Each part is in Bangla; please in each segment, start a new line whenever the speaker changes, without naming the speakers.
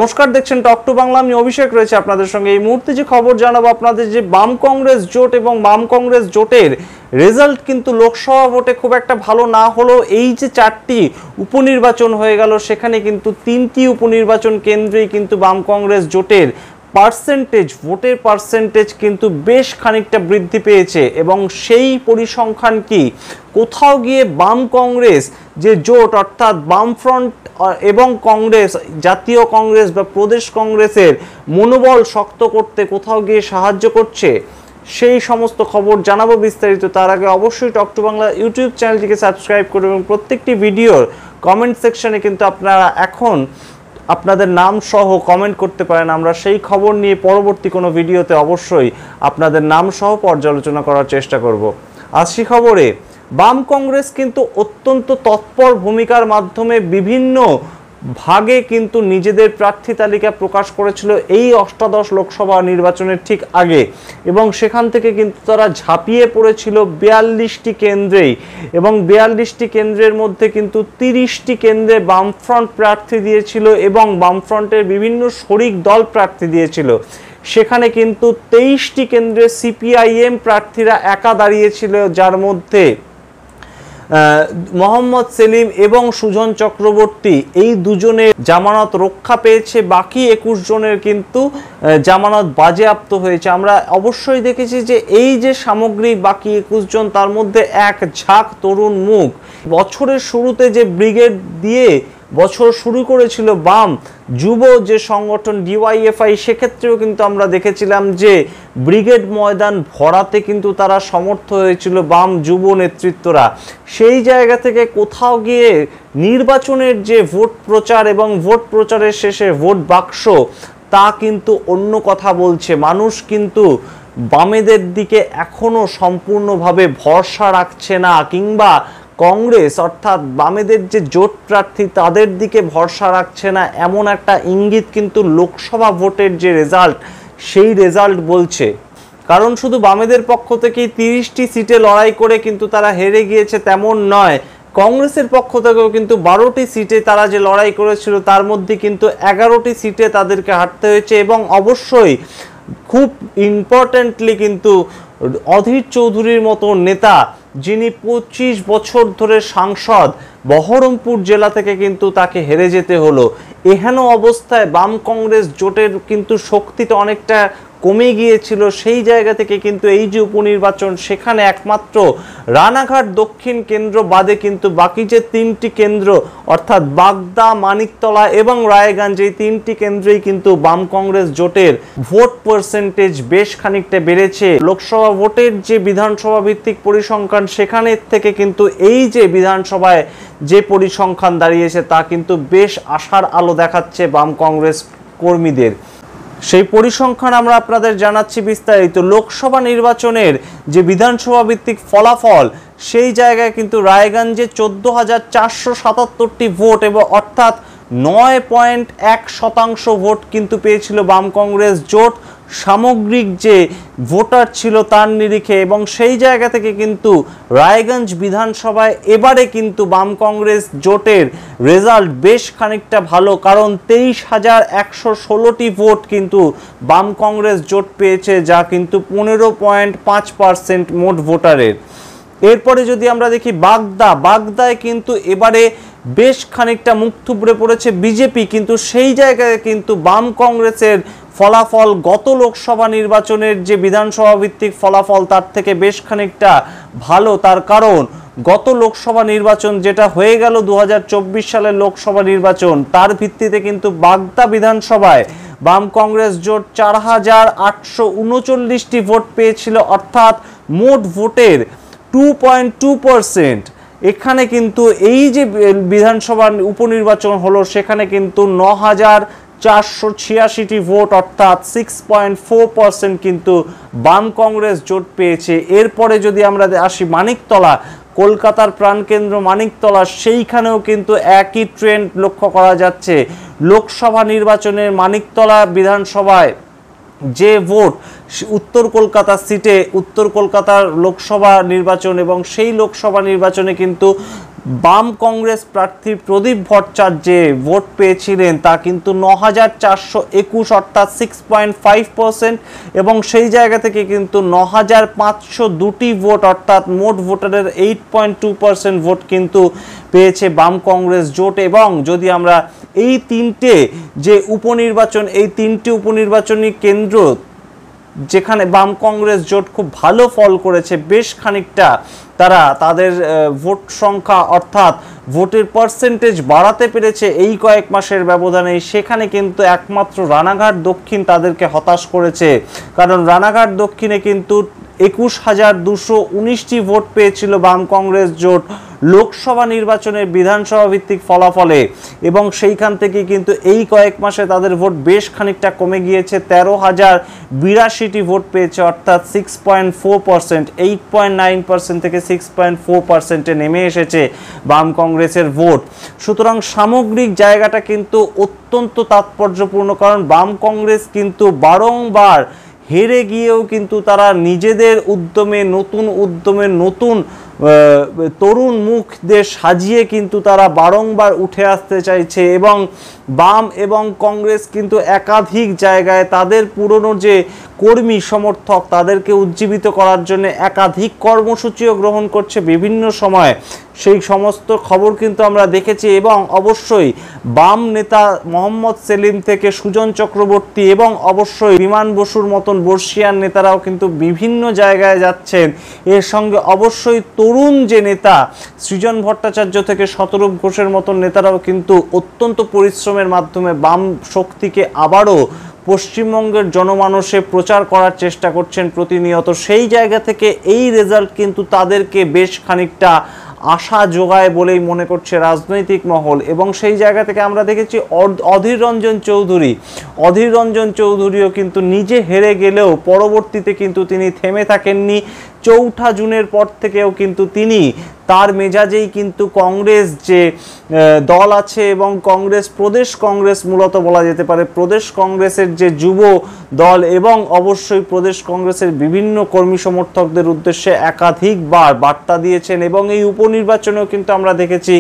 নমস্কার, দেখছেন টক টু বাংলা। আমি অভিষেক রয়েছে আপনাদের সঙ্গে। এই মুহূর্তে যে খবর জানাবো আপনাদের, যে বাম কংগ্রেস জোট এবং বাম কংগ্রেস জোটের রেজাল্ট কিন্তু লোকসভা ভোটে খুব একটা ভালো না হলেও এই যে 4টি উপনির্বাচন হয়ে গেল, সেখানে কিন্তু 3টি উপনির্বাচন কেন্দ্রেই কিন্তু বাম কংগ্রেস জোটের ভোটের পার্সেন্টেজ কিন্তু বেশ খানিকটা বৃদ্ধি পেয়েছে। এবং সেই পরিসংখ্যান কি কোথাও গিয়ে বাম কংগ্রেস যে জোট, অর্থাৎ বামফ্রন্ট এবং কংগ্রেস, জাতীয় কংগ্রেস বা প্রদেশ কংগ্রেসের মনোবল শক্ত করতে কোথাও গিয়ে সাহায্য করছে, সেই সমস্ত খবর জানাবো বিস্তারিত। তার আগে অবশ্যই টক টু বাংলা ইউটিউব চ্যানেলটিকে সাবস্ক্রাইব করুন এবং প্রত্যেকটি ভিডিওর কমেন্ট সেকশনে কিন্তু আপনারা এখন আপনাদের নাম সহ কমেন্ট করতে পারেন। আমরা সেই খবর নিয়ে পরবর্তী কোনো ভিডিওতে অবশ্যই আপনাদের নাম সহ পর্যালোচনা করার চেষ্টা করব। আসি খবরে। বাম কংগ্রেস কিন্তু অত্যন্ত তৎপর ভূমিকার মাধ্যমে বিভিন্ন ভাগে কিন্তু নিজেদের প্রার্থী তালিকা প্রকাশ করেছিল এই অষ্টাদশ লোকসভা নির্বাচনের ঠিক আগে, এবং সেখান থেকে কিন্তু তারা ঝাঁপিয়ে পড়েছিল 42টি কেন্দ্রেই, এবং 42টি কেন্দ্রের মধ্যে কিন্তু 30টি কেন্দ্রে বামফ্রন্ট প্রার্থী দিয়েছিল এবং বামফ্রন্টের বিভিন্ন শরিক দল প্রার্থী দিয়েছিল। সেখানে কিন্তু 23টি কেন্দ্রে সিপিআইএম প্রার্থীরা একা দাঁড়িয়েছিল, যার মধ্যে মোহাম্মদ সেলিম এবং সুজন চক্রবর্তী এই দুজনের জামানত রক্ষা পেয়েছে। বাকি 21 জনের কিন্তু জামানত বাজেয়াপ্ত হয়েছে। আমরা অবশ্যই দেখেছি যে এই যে সামগ্রিক বাকি 21 জন, তার মধ্যে এক ঝাঁক তরুণ মুখ। বছরের শুরুতে যে ব্রিগেড দিয়ে বছর শুরু করেছিল বাম যুব যে সংগঠন ডিওয়াইএফআই, সেক্ষেত্রেও কিন্তু আমরা দেখেছিলাম যে ব্রিগেড ময়দান ভরাতে কিন্তু তারা সমর্থ হয়েছিল বাম যুব নেতৃত্বরা। সেই জায়গা থেকে কোথাও গিয়ে নির্বাচনের যে ভোট প্রচার এবং ভোট প্রচারের শেষে ভোট বাক্স, তা কিন্তু অন্য কথা বলছে। মানুষ কিন্তু বামেদের দিকে এখনো সম্পূর্ণভাবে ভরসা রাখছে না, কিংবা কংগ্রেস অর্থাৎ বামেদের যে জোট প্রার্থী তাদের দিকে ভরসা রাখছে না, এমন একটা ইঙ্গিত কিন্তু লোকসভা ভোটের যে রেজাল্ট, সেই রেজাল্ট বলছে। কারণ শুধু বামেদের পক্ষ থেকেই 30টি সিটে লড়াই করে কিন্তু তারা হেরে গিয়েছে তেমন নয়, কংগ্রেসের পক্ষ থেকেও কিন্তু 12টি সিটে তারা যে লড়াই করেছিল তার মধ্যে কিন্তু 11টি সিটে তাদেরকে হারতে হয়েছে। এবং অবশ্যই খুব ইম্পর্টেন্টলি কিন্তু অধীর চৌধুরীর মতো নেতা, যিনি 25 বছর ধরে সাংসদ, বহরমপুর জেলা থেকে কিন্তু তাকে হেরে যেতে হলো। এহেন অবস্থায় বাম কংগ্রেস জোটের কিন্তু শক্তিটা অনেকটা কমে গিয়েছিল। সেই জায়গা থেকে কিন্তু এই যে উপনির্বাচন, সেখানে একমাত্র রানাঘাট দক্ষিণ কেন্দ্র বাদে কিন্তু বাকি যে 3টি কেন্দ্র, অর্থাৎ বাগদা, মানিকতলা এবং রায়গঞ্জ, এই 3টি কেন্দ্রেই কিন্তু বাম কংগ্রেস জোটের ভোট পার্সেন্টেজ বেশ খানিকটা বেড়েছে। লোকসভা ভোটের যে বিধানসভা ভিত্তিক পরিসংখ্যান, সেখানের থেকে কিন্তু এই যে বিধানসভায় যে পরিসংখ্যান দাঁড়িয়েছে, তা কিন্তু বেশ আশার আলো দেখাচ্ছে বাম কংগ্রেস কর্মীদের। সেই পরিসংখ্যান আমরা আপনাদের জানাচ্ছি বিস্তারিত। লোকসভা নির্বাচনের যে বিধানসভা ভিত্তিক ফলাফল, সেই জায়গায় কিন্তু রায়গঞ্জে 14,477টি ভোট, এবং অর্থাৎ 9.1% ভোট কিন্তু পেয়েছিল বাম কংগ্রেস জোট সামগ্রিক যে ভোটার ছিল তার নিরিখে। এবং সেই জায়গা থেকে কিন্তু রায়গঞ্জ বিধানসভায় এবারে কিন্তু বাম কংগ্রেস জোটের রেজাল্ট বেশ খানিকটা ভালো, কারণ 23,116টি ভোট কিন্তু বাম কংগ্রেস জোট পেয়েছে, যা কিন্তু 15.5% মোট ভোটারের। এরপরে যদি আমরা দেখি বাগদায় কিন্তু এবারে বেশ খানিকটা মুখ থুবড়ে পড়েছে বিজেপি, কিন্তু সেই জায়গায় কিন্তু বাম কংগ্রেসের ফলাফল গত লোকসভা নির্বাচনের যে বিধানসভা ভিত্তিক ফলাফল, তার থেকে বেশ খানিকটা ভালো। তার কারণ গত লোকসভা নির্বাচন যেটা হয়ে গেল 2024 সালের লোকসভা নির্বাচন, তার ভিত্তিতে কিন্তু বাগদা বিধানসভায় বাম কংগ্রেস জোট 4,839টি ভোট পেয়েছিল, অর্থাৎ মোট ভোটের 2.2%। এখানে কিন্তু এই যে বিধানসভা উপনির্বাচন হলো, সেখানে কিন্তু 9,486টি ভোট, অর্থাৎ 6.4% কিন্তু বাম কংগ্রেস জোট পেয়েছে। এরপরে যদি আমরা আসি মানিকতলা, কলকাতার প্রাণকেন্দ্র মানিকতলা, সেইখানেও কিন্তু একই ট্রেন্ড লক্ষ্য করা যাচ্ছে। লোকসভা নির্বাচনের মানিকতলা বিধানসভায় যে ভোট, উত্তর কলকাতা সিটে উত্তর কলকাতার লোকসভা নির্বাচন, এবং সেই লোকসভা নির্বাচনে কিন্তু বাম কংগ্রেস প্রার্থী প্রদীপ ভট্টাচার্য যে ভোট পেয়েছিলেন তা কিন্তু ৯,৪২১ অর্থাৎ 6.5%, এবং সেই জায়গা থেকে কিন্তু ৯,৫০২টি ভোট অর্থাৎ মোট ভোটারের 8.2% ভোট কিন্তু পেয়েছে বাম কংগ্রেস জোট। এবং যদি আমরা এই তিনটে যে উপনির্বাচন, এই তিনটি উপনির্বাচনী কেন্দ্র যেখানে বাম কংগ্রেস জোট খুব ভালো ফল করেছে, বেশ খানিকটা তারা তাদের ভোট সংখ্যা অর্থাৎ ভোটের পার্সেন্টেজ বাড়াতে পেরেছে এই কয়েক মাসের ব্যবধানে, সেখানে কিন্তু একমাত্র রানাঘাট দক্ষিণ তাদেরকে হতাশ করেছে। কারণ রানাঘাট দক্ষিণে কিন্তু ২১,২১৯টি ভোট পেয়েছিল বাম কংগ্রেস জোট লোকসভা নির্বাচনের বিধানসভা ভিত্তিক ফলাফলে, এবং সেইখান থেকে কিন্তু এই কয়েক মাসে তাদের ভোট বেশ খানিকটা কমে গিয়েছে। ১৩,০৮২টি ভোট পেয়েছে অর্থাৎ 6.4%, 8.9% থেকে 6.4%-এ নেমে এসেছে বাম কংগ্রেসের ভোট। সুতরাং সামগ্রিক জায়গাটা কিন্তু অত্যন্ত তাৎপর্যপূর্ণ, কারণ বাম কংগ্রেস কিন্তু বারংবার হেরে গিয়েও কিন্তু তারা নিজেদের উদ্যমে, নতুন উদ্যমে, নতুন তরুণ মুখদের সাজিয়ে কিন্তু তারা বারংবার উঠে আসতে চাইছে। এবং বাম এবং কংগ্রেস কিন্তু একাধিক জায়গায় তাদের পুরনো যে কর্মী সমর্থক তাদেরকে উজ্জীবিত করার জন্য একাধিক কর্মসূচিও গ্রহণ করছে বিভিন্ন সময়, সেই সমস্ত খবর কিন্তু আমরা দেখেছি। এবং অবশ্যই বাম নেতা মোহাম্মদ সেলিম থেকে সুজন চক্রবর্তী এবং অবশ্যই বিমান বসুর মতন বর্ষিয়ান নেতারাও কিন্তু বিভিন্ন জায়গায় যাচ্ছেন। এর সঙ্গে অবশ্যই তরুণ যে নেতা সৃজন ভট্টাচার্য থেকে শতরূপ ঘোষের মতন নেতারাও কিন্তু অত্যন্ত পরিশ্রমের মাধ্যমে বাম শক্তিকে আবারও পশ্চিমবঙ্গের জনমানসে প্রচার করার চেষ্টা করছেন প্রতিনিয়ত। সেই জায়গা থেকে এই রেজাল্ট কিন্তু তাদেরকে বেশ খানিকটা আশা যোগায় বলেই মনে করছে রাজনৈতিক মহল। এবং সেই জায়গা থেকে আমরা দেখেছি অধীর রঞ্জন চৌধুরীও কিন্তু নিজে হেরে গেলেও পরবর্তীতে কিন্তু তিনি থেমে থাকেননি। ৪ঠা জুনের পর থেকেও কিন্তু তিনি তার মেজাজেই কিন্তু কংগ্রেস যে দল আছে এবং প্রদেশ কংগ্রেস মূলত বলা যেতে পারে, প্রদেশ কংগ্রেসের যে যুব দল এবং অবশ্যই প্রদেশ কংগ্রেসের বিভিন্ন কর্মী সমর্থকদের উদ্দেশ্যে একাধিকবার বার্তা দিয়েছেন। এবং এই উপনির্বাচনেও কিন্তু আমরা দেখেছি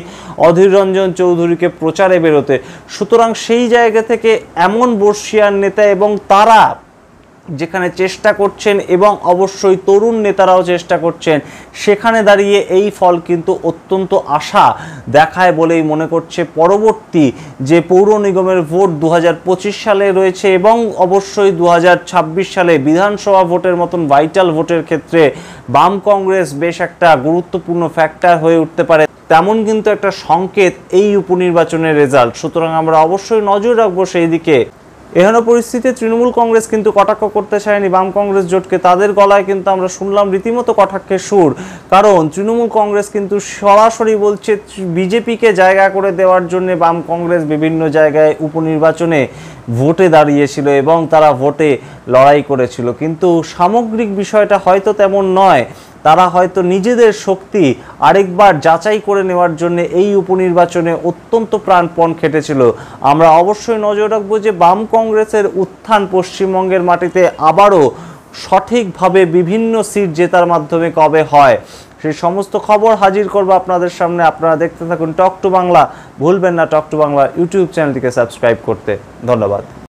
অধীর রঞ্জন চৌধুরীকে প্রচারে বেরোতে। সুতরাং সেই জায়গা থেকে এমন বর্ষিয়ান নেতা এবং তারা যেখানে চেষ্টা করছেন এবং অবশ্যই তরুণ নেতারাও চেষ্টা করছেন, সেখানে দাঁড়িয়ে এই ফল কিন্তু অত্যন্ত আশা দেখায় বলেই মনে করছে। পরবর্তী যে পৌর নিগমের ভোট ২০২৫ সালে রয়েছে এবং অবশ্যই ২০২৬ সালে বিধানসভা ভোটের মতন ভাইটাল ভোটের ক্ষেত্রে বাম কংগ্রেস বেশ একটা গুরুত্বপূর্ণ ফ্যাক্টর হয়ে উঠতে পারে, তেমন কিন্তু একটা সংকেত এই উপনির্বাচনের রেজাল্ট। সুতরাং আমরা অবশ্যই নজর রাখবো সেই দিকে। এহেন পরিস্থিতিতে তৃণমূল কংগ্রেস কিন্তু কটাক্ষ করতে চায়নি বাম কংগ্রেস জোটকে। তাদের গলায় কিন্তু আমরা শুনলাম রীতিমতো কটাক্ষের সুর, কারণ তৃণমূল কংগ্রেস কিন্তু সরাসরি বলছে বিজেপিকে জায়গা করে দেওয়ার জন্য বাম কংগ্রেস বিভিন্ন জায়গায় উপনির্বাচনে ভোটে দাঁড়িয়েছিল এবং তারা ভোটে লড়াই করেছিল। কিন্তু সামগ্রিক বিষয়টা হয়তো তেমন নয়, তারা হয়তো নিজেদের শক্তি আরেকবার যাচাই করে নেওয়ার জন্য এই উপনির্বাচনে অত্যন্ত প্রাণপণ খেটেছিল। আমরা অবশ্যই নজর রাখবো যে বাম কংগ্রেসের উত্থান পশ্চিমবঙ্গের মাটিতে আবারও সঠিকভাবে বিভিন্ন সিট জেতার মাধ্যমে কবে হয়, সেই সমস্ত খবর হাজির করবো আপনাদের সামনে। আপনারা দেখতে থাকুন টক টু বাংলা। ভুলবেন না টক টু বাংলা ইউটিউব চ্যানেলটিকে সাবস্ক্রাইব করতে। ধন্যবাদ।